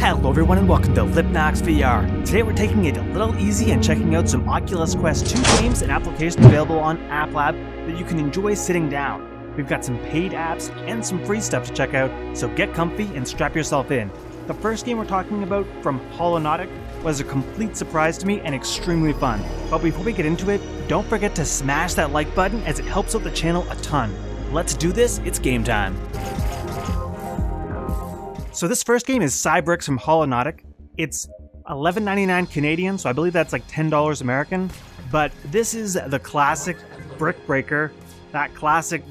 Hello everyone and welcome to Lipnox VR. Today we're taking it a little easy and checking out some Oculus Quest 2 games and applications available on App Lab that you can enjoy sitting down. We've got some paid apps and some free stuff to check out, so get comfy and strap yourself in. The first game we're talking about from Holonautic was a complete surprise to me and extremely fun. But before we get into it, don't forget to smash that like button as it helps out the channel a ton. Let's do this, it's game time. So this first game is Cybrix from Holonautic. It's $11.99 Canadian, so I believe that's like $10 American. But this is the classic brick breaker, that classic,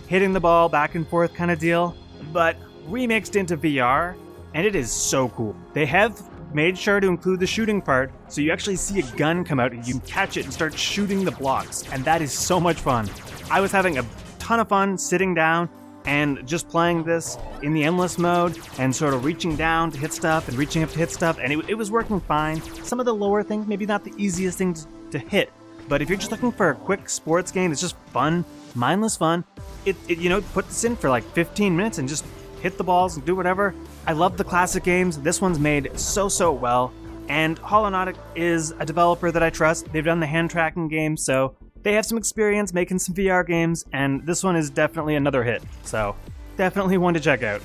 hitting the ball back and forth kind of deal, but remixed into VR, and it is so cool. They have made sure to include the shooting part, so you actually see a gun come out and you can catch it and start shooting the blocks, and that is so much fun. I was having a ton of fun sitting down and just playing this in the endless mode and sort of reaching down to hit stuff and reaching up to hit stuff, and it was working fine. Some of the lower things, maybe not the easiest things to hit, but if you're just looking for a quick sports game, it's just fun, mindless fun. Put this in for like 15 minutes and just hit the balls and do whatever. I love the classic games. This one's made so well, and Holonautic is a developer that I trust. They've done the hand tracking games, so they have some experience making some VR games, and this one is definitely another hit, so definitely one to check out.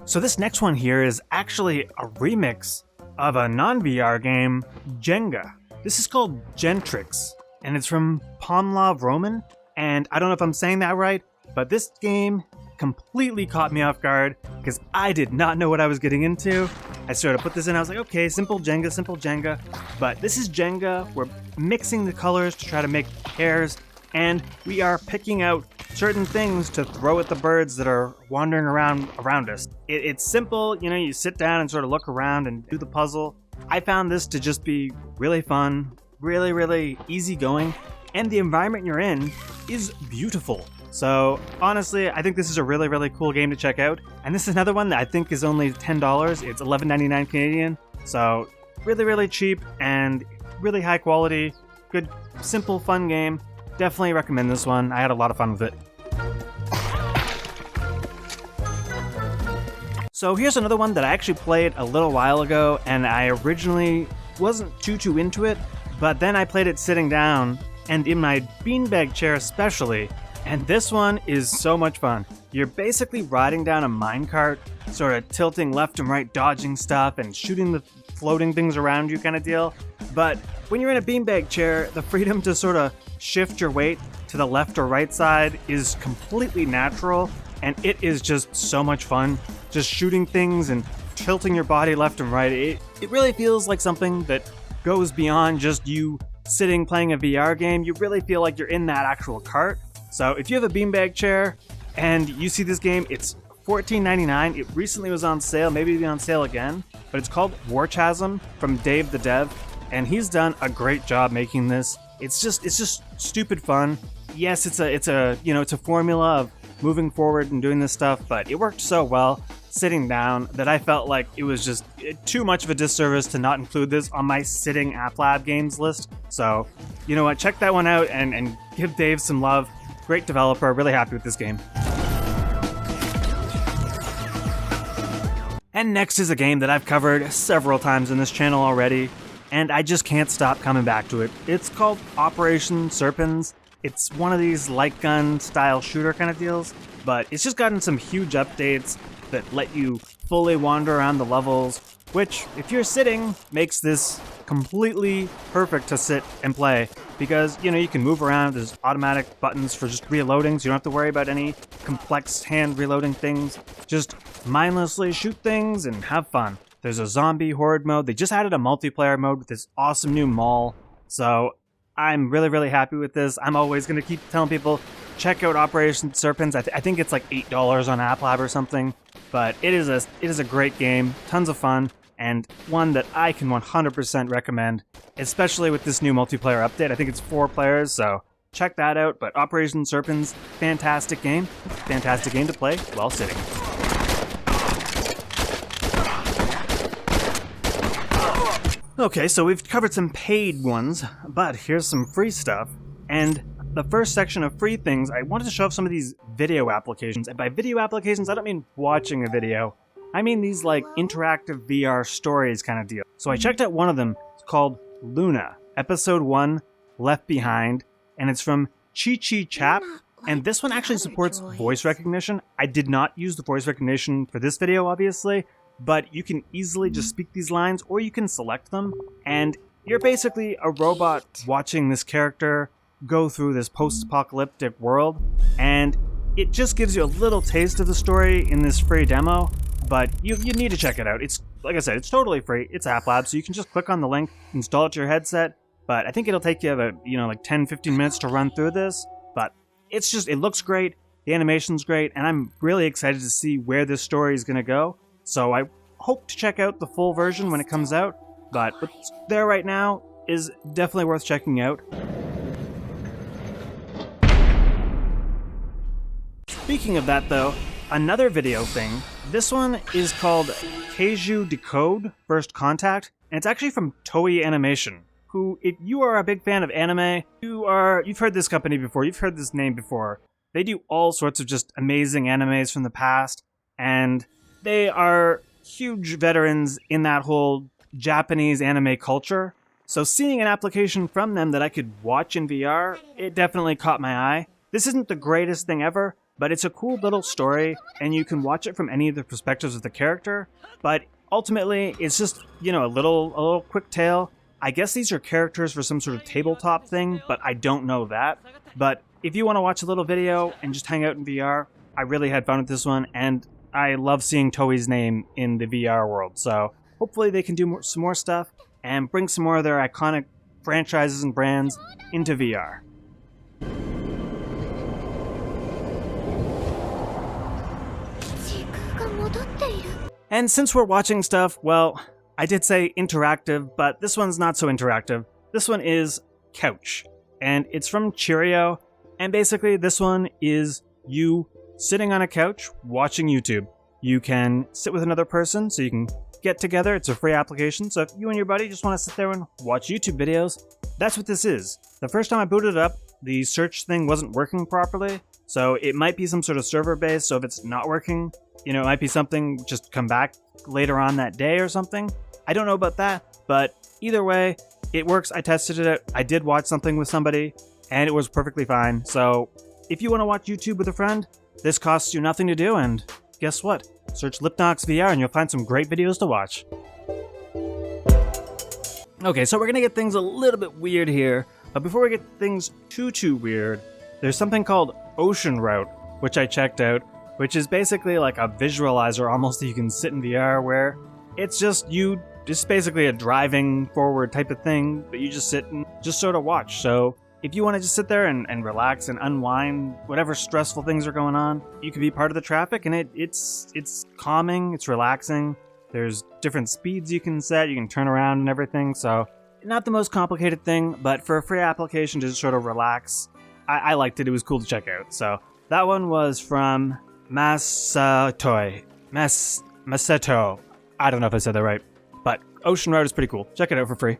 So this next one here is actually a remix of a non-VR game, Jenga. This is called Jentrix, and it's from Pomelov Roman, and I don't know if I'm saying that right, but this game completely caught me off guard because I did not know what I was getting into. I sort of put this in, I was like, okay, simple Jenga, but this is Jenga. We're mixing the colors to try to make pairs, and we are picking out certain things to throw at the birds that are wandering around us. It's simple, you sit down and sort of look around and do the puzzle. I found this to just be really fun, really easygoing, and the environment you're in is beautiful. So honestly, I think this is a really cool game to check out. And this is another one that I think is only $10. It's $11.99 Canadian. So really cheap and really high quality. Good, simple, fun game. Definitely recommend this one. I had a lot of fun with it. So here's another one that I actually played a little while ago, and I originally wasn't too into it, but then I played it sitting down and in my beanbag chair especially. And this one is so much fun. You're basically riding down a minecart, sort of tilting left and right, dodging stuff, and shooting the floating things around you kind of deal. But when you're in a beanbag chair, the freedom to sort of shift your weight to the left or right side is completely natural, and it is just so much fun. Just shooting things and tilting your body left and right. It really feels like something that goes beyond just you sitting playing a VR game. You really feel like you're in that actual cart. So if you have a beanbag chair and you see this game, it's $14.99. It recently was on sale, maybe it'll be on sale again, but it's called Warchasm from Dave the Dev, and he's done a great job making this. It's just stupid fun. Yes, it's a formula of moving forward and doing this stuff, but it worked so well sitting down that I felt like it was just too much of a disservice to not include this on my sitting App Lab games list. So, you know what, check that one out and give Dave some love. Great developer, really happy with this game. And next is a game that I've covered several times in this channel already, and I just can't stop coming back to it. It's called Operation Serpens. It's one of these light gun style shooter kind of deals, but it's just gotten some huge updates that let you fully wander around the levels, which, if you're sitting, makes this completely perfect to sit and play. Because, you can move around, there's automatic buttons for just reloading, so you don't have to worry about any complex hand reloading things. Just mindlessly shoot things and have fun. There's a zombie horde mode. They just added a multiplayer mode with this awesome new mall. So I'm really happy with this. I'm always going to keep telling people, check out Operation Serpens. I think it's like $8 on App Lab or something. But it is a great game, tons of fun, and one that I can 100% recommend, especially with this new multiplayer update. I think it's 4 players, so check that out. But Operation Serpens, fantastic game to play while sitting. Okay, so we've covered some paid ones, but here's some free stuff. And the first section of free things, I wanted to show off some of these video applications. And by video applications, I don't mean watching a video. I mean these like interactive VR stories kind of deal. So I checked out one of them. It's called Luna, Episode 1, Left Behind, and it's from ChiChiChAP. And this one actually supports voice recognition. I did not use the voice recognition for this video, obviously, but you can easily just speak these lines, or you can select them, and you're basically a robot watching this character go through this post-apocalyptic world, and it just gives you a little taste of the story in this free demo, but you need to check it out. It's, like I said, it's totally free. It's App Lab, so you can just click on the link, install it to your headset, but I think it'll take you about, like 10-15 minutes to run through this, but it's just, it looks great, the animation's great, and I'm really excited to see where this story is going to go. So I hope to check out the full version when it comes out, but what's there right now is definitely worth checking out. Speaking of that though, another video thing, this one is called KAIJU DECODE First Contact, and it's actually from Toei Animation, who, if you are a big fan of anime, you've heard this company before, you've heard this name before. They do all sorts of just amazing animes from the past, and they are huge veterans in that whole Japanese anime culture. So seeing an application from them that I could watch in VR, it definitely caught my eye. This isn't the greatest thing ever, but it's a cool little story, and you can watch it from any of the perspectives of the character. But ultimately, it's just, a little quick tale. I guess these are characters for some sort of tabletop thing, but I don't know that. But if you want to watch a little video and just hang out in VR, I really had fun with this one, and I love seeing Toei's name in the VR world. So hopefully they can do some more stuff and bring some more of their iconic franchises and brands into VR. And since we're watching stuff, well, I did say interactive, but this one's not so interactive. This one is Couch, and it's from Cheerio, and basically this one is you sitting on a couch watching YouTube. You can sit with another person, so you can get together. It's a free application, so if you and your buddy just want to sit there and watch YouTube videos, that's what this is. The first time I booted it up, the search thing wasn't working properly, so it might be some sort of server base, so if it's not working, it might be something just come back later on that day or something. I don't know about that, but either way, it works. I tested it out. I did watch something with somebody, and it was perfectly fine. So if you want to watch YouTube with a friend, this costs you nothing to do, and guess what? Search Lipnox VR and you'll find some great videos to watch. Okay, so we're gonna get things a little bit weird here, but before we get things too weird, there's something called OceanRoute, which I checked out, which is basically like a visualizer almost that you can sit in VR, where it's just basically a driving forward type of thing, but you just sit and just sort of watch. So if you want to just sit there and relax and unwind whatever stressful things are going on, you can be part of the traffic, and it's calming, it's relaxing. There's different speeds you can set, you can turn around and everything, so not the most complicated thing, but for a free application to just sort of relax, I liked it. It was cool to check out. So that one was from MaSaitoh. MaSaitoh. I don't know if I said that right, but OceanRoute is pretty cool. Check it out for free.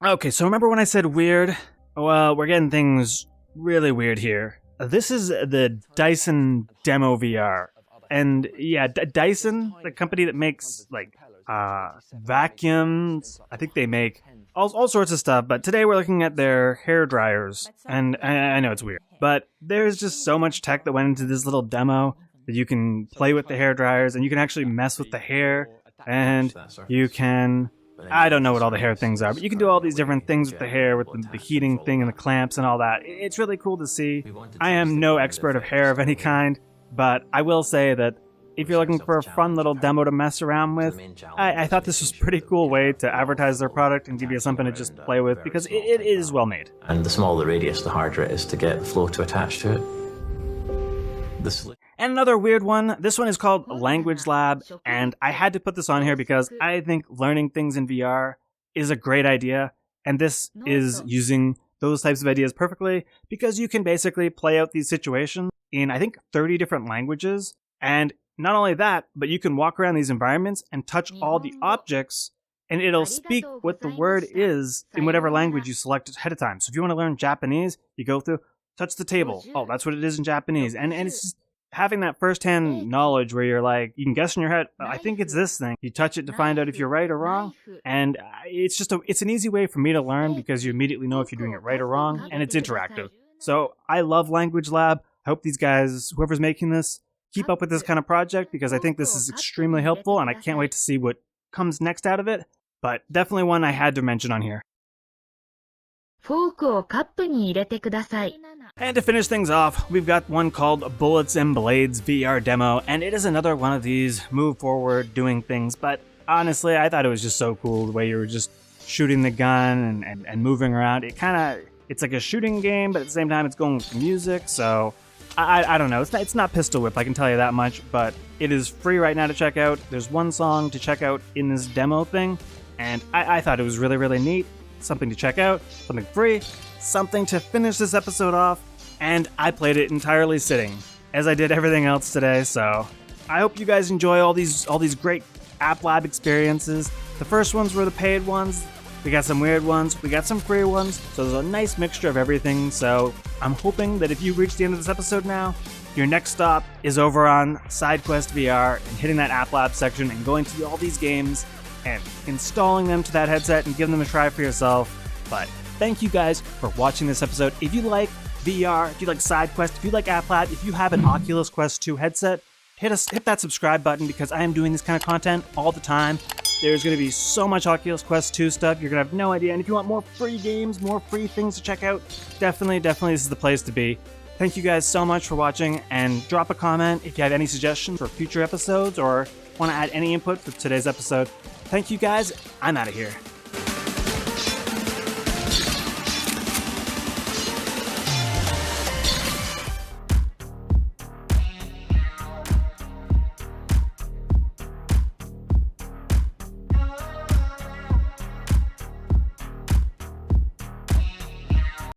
Okay, so remember when I said weird? Well, we're getting things really weird here. This is the Dyson Demo VR. And yeah, Dyson, the company that makes like vacuums, I think they make all sorts of stuff, but today we're looking at their hair dryers. And I know it's weird, but there's just so much tech that went into this little demo that you can play with the hair dryers, and you can actually mess with the hair, and you can, I don't know what all the hair things are, but you can do all these different things with the hair, with the heating thing and the clamps and all that. It's really cool to see. I am no expert of hair of any kind, but I will say that if you're looking for a fun little demo to mess around with, I thought this was a pretty cool way to advertise their product and give you something to just play with, because it is well made. And the smaller the radius, the harder it is to get the flow to attach to it. And another weird one, this one is called Language Lab, and I had to put this on here because I think learning things in VR is a great idea, and this is using those types of ideas perfectly, because you can basically play out these situations in, I think, 30 different languages, and not only that, but you can walk around these environments and touch all the objects and it'll speak what the word is in whatever language you select ahead of time. So if you want to learn Japanese, you go through, touch the table. Oh, that's what it is in Japanese. And it's just having that first-hand knowledge where you're like, you can guess in your head, I think it's this thing. You touch it to find out if you're right or wrong. And it's an easy way for me to learn because you immediately know if you're doing it right or wrong, and it's interactive. So I love Language Lab. I hope these guys, whoever's making this, keep up with this kind of project because I think this is extremely helpful and I can't wait to see what comes next out of it. But definitely one I had to mention on here. And to finish things off, we've got one called Bullets and Blades VR Demo, and it is another one of these move forward doing things, but honestly, I thought it was just so cool the way you were just shooting the gun and moving around. It's like a shooting game, but at the same time it's going with the music, so I don't know. It's not Pistol Whip, I can tell you that much, but it is free right now to check out. There's one song to check out in this demo thing, and I thought it was really, really neat. Something to check out, something free, something to finish this episode off, and I played it entirely sitting, as I did everything else today, so I hope you guys enjoy all these great App Lab experiences. The first ones were the paid ones, we got some weird ones, we got some free ones, so there's a nice mixture of everything, so I'm hoping that if you reach the end of this episode now, your next stop is over on SideQuest VR and hitting that App Lab section and going through all these games and installing them to that headset and giving them a try for yourself. But thank you guys for watching this episode. If you like VR, if you like SideQuest, if you like App Lab, if you have an Oculus Quest 2 headset, hit that subscribe button because I am doing this kind of content all the time. There's going to be so much Oculus Quest 2 stuff, you're going to have no idea. And if you want more free games, more free things to check out, definitely this is the place to be. Thank you guys so much for watching, and drop a comment if you have any suggestions for future episodes or want to add any input for today's episode. Thank you guys, I'm out of here.